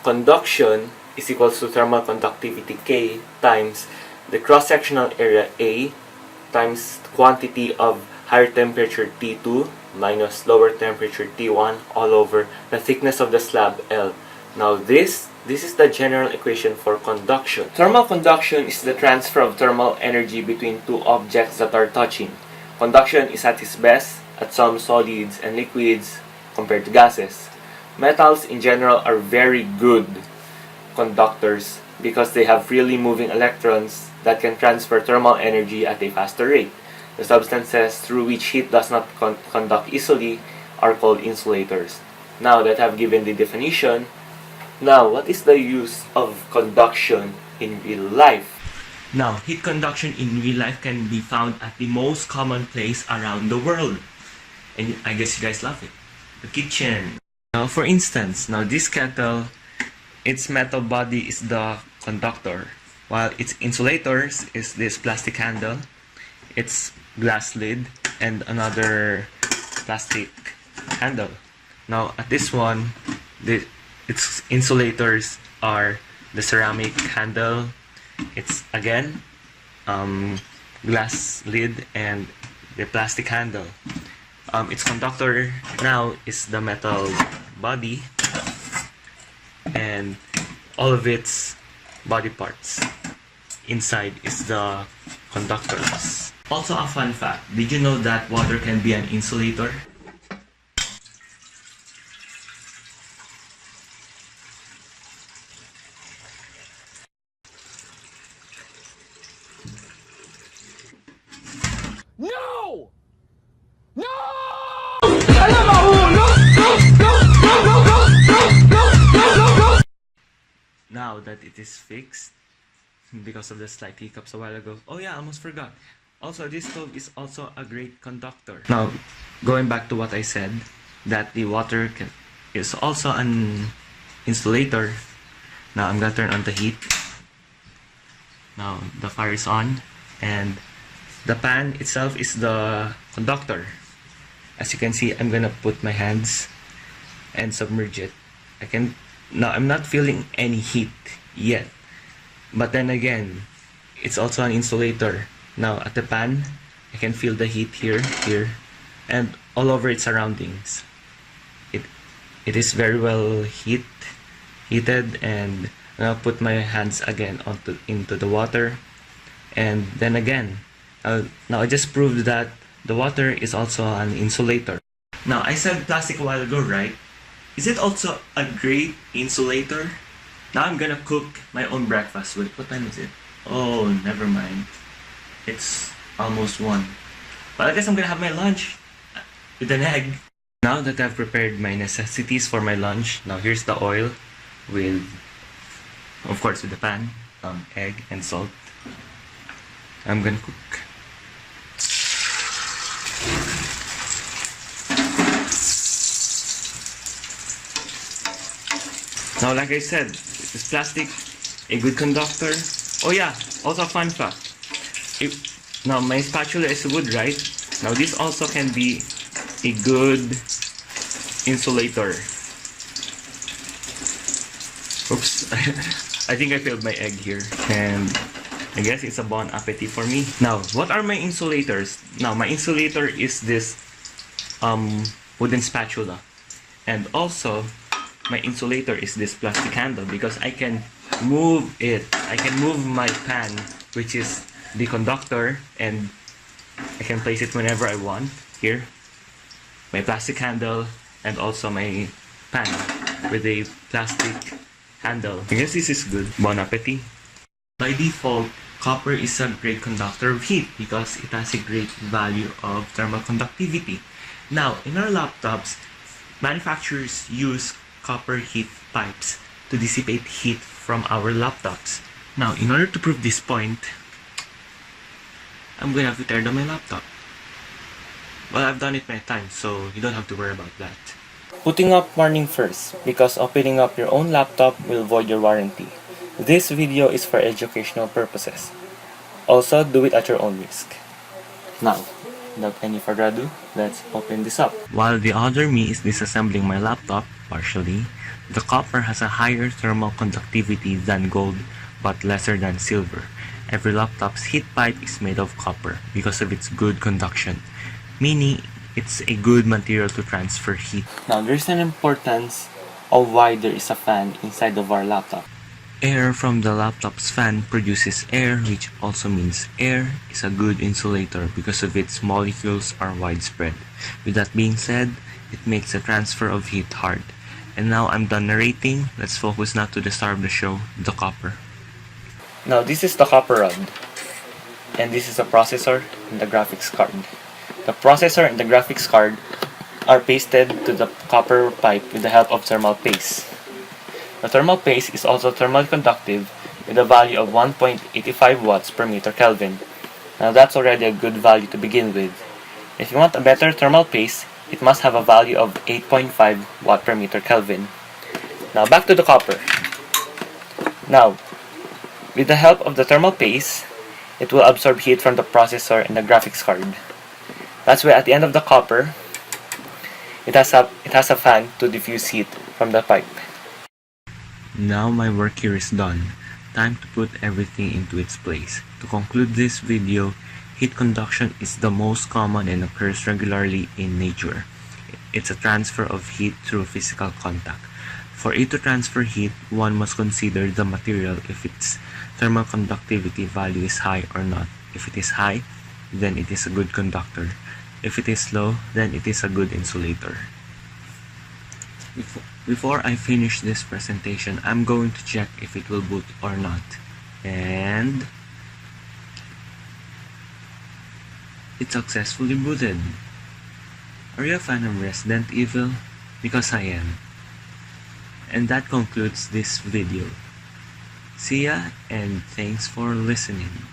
Conduction is equals to thermal conductivity K times the cross-sectional area A times quantity of higher temperature T2 minus lower temperature T1 all over the thickness of the slab L. Now this is the general equation for conduction. Thermal conduction is the transfer of thermal energy between two objects that are touching. Conduction is at its best at some solids and liquids compared to gases. Metals in general are very good conductors because they have freely moving electrons that can transfer thermal energy at a faster rate. The substances through which heat does not conduct easily are called insulators. Now that I've given the definition, now what is the use of conduction in real life? Now, heat conduction in real life can be found at the most common place around the world. And I guess you guys love it. The kitchen. Now, for instance, now this kettle, its metal body is the conductor, while its insulators is this plastic handle, its glass lid, and another plastic handle. Now, at this one, its insulators are the ceramic handle, it's again glass lid, and the plastic handle. Its conductor now is the metal body and all of its body parts. Inside is the conductors. Also a fun fact, did you know that water can be an insulator? No! No! Now that it is fixed, because of the slight hiccups a while ago. Oh yeah, I almost forgot. Also, this stove is also a great conductor. Now, going back to what I said, that the water is also an insulator. Now, I'm gonna turn on the heat. Now, the fire is on, and the pan itself is the conductor. As you can see, I'm gonna put my hands and submerge it. Now, I'm not feeling any heat yet. But then again, it's also an insulator. Now, at the pan, I can feel the heat here, and all over its surroundings. It is very well heated, and I'll put my hands again into the water, and then again. Now I just proved that the water is also an insulator. Now, I said plastic a while ago, right? Is it also a great insulator? Now I'm gonna cook my own breakfast. Wait, what time is it? Oh, never mind. It's almost 1. But I guess I'm gonna have my lunch with an egg. Now that I've prepared my necessities for my lunch, now here's the oil with, of course, with the pan, egg and salt. I'm gonna cook. Now, like I said, is plastic a good conductor? Oh yeah, also a fun fact. Now my spatula is wood, right? Now this also can be a good insulator. Oops, I think I failed my egg here. And I guess it's a bon appetit for me. Now, what are my insulators? Now, my insulator is this wooden spatula. And also, my insulator is this plastic handle because I can move it. I can move my pan, which is the conductor, and I can place it whenever I want. Here, my plastic handle, and also my pan with a plastic handle. I guess this is good. Bon appetit. By default, copper is a great conductor of heat because it has a great value of thermal conductivity. Now, in our laptops, manufacturers use copper heat pipes to dissipate heat from our laptops. Now, in order to prove this point, I'm gonna have to tear down my laptop. Well, I've done it many times, so you don't have to worry about that. Putting up warning first, because opening up your own laptop will void your warranty. This video is for educational purposes. Also, do it at your own risk. Now, without any further ado, let's open this up. While the other me is disassembling my laptop, partially, The copper has a higher thermal conductivity than gold but lesser than silver. Every laptop's heat pipe is made of copper because of its good conduction, meaning it's a good material to transfer heat. Now there's an importance of why there is a fan inside of our laptop. Air from the laptop's fan produces air, which also means air is a good insulator because of its molecules are widespread. With that being said, it makes the transfer of heat hard. And now I'm done narrating. Let's focus now to the star of the show, the copper. Now this is the copper rod, and this is the processor and the graphics card. The processor and the graphics card are pasted to the copper pipe with the help of thermal paste. The thermal paste is also thermally conductive with a value of 1.85 watts per meter Kelvin. Now that's already a good value to begin with. If you want a better thermal paste, it must have a value of 8.5 watt per meter Kelvin. Now back to the copper. Now, with the help of the thermal paste, it will absorb heat from the processor and the graphics card. That's why at the end of the copper, it has a fan to diffuse heat from the pipe. Now my work here is done. Time to put everything into its place. To conclude this video, heat conduction is the most common and occurs regularly in nature. It's a transfer of heat through physical contact. For it to transfer heat, one must consider the material if its thermal conductivity value is high or not. If it is high, then it is a good conductor. If it is low, then it is a good insulator. Before I finish this presentation, I'm going to check if it will boot or not. And it successfully booted. Are you a fan of Resident Evil? Because I am. And that concludes this video. See ya, and thanks for listening.